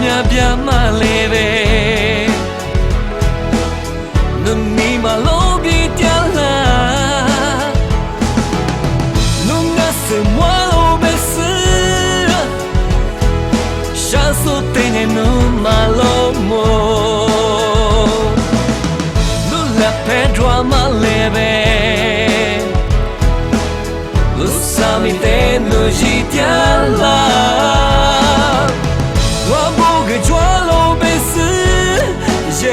များပြမလဲပဲနနီမလို့ပြကြလားနုငါစမလို့ပဲစရှာဆိုတဲ့နုမလို့မို့နုလက်ဖဲဒရမလဲပဲလူစားမိတဲ့နုရှိကြလား我不给抓老百姓，耶，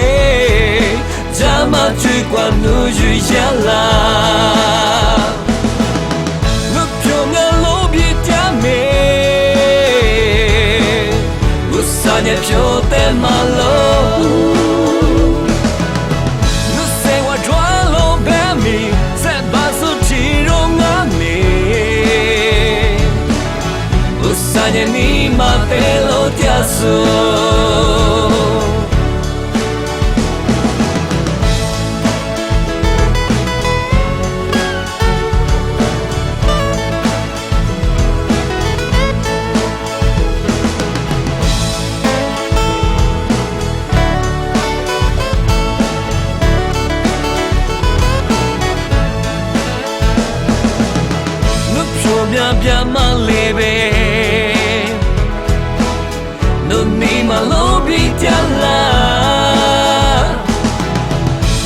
咱们去管路去下啦。我漂亮路比家美，我三年漂在马路。我生活抓老百姓，在把手提着我美。我三年你妈背篓家书。ပြမလေးပဲနုနီမလို့ပြကြလား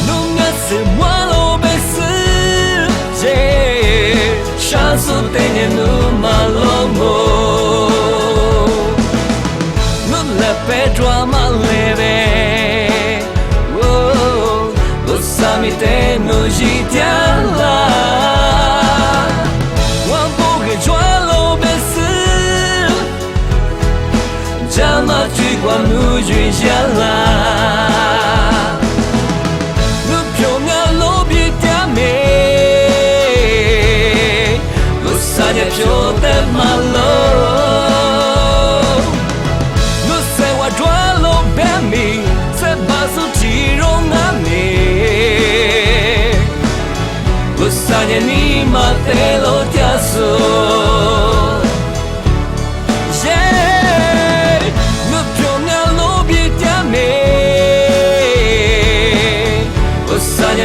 နုငါစမလို့ပဲစကျေရှာဆိုတဲ့နုမလို့မို့နုလက်ပဲဒရမလေးပဲဝိုးလူစားမိတဲ့နုရှိကြလား咱们去管路去下啦，路漂亮路比家美，路上也飘在马路，路在我抓路边米，在把手提着我米，路上也你妈在路家手。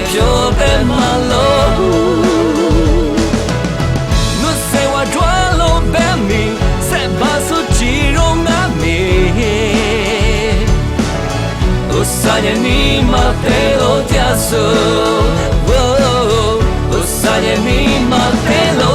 飘在马路，我在我抓路边米，在把手提着我米，我三年你妈在路家手，我三年你妈在路。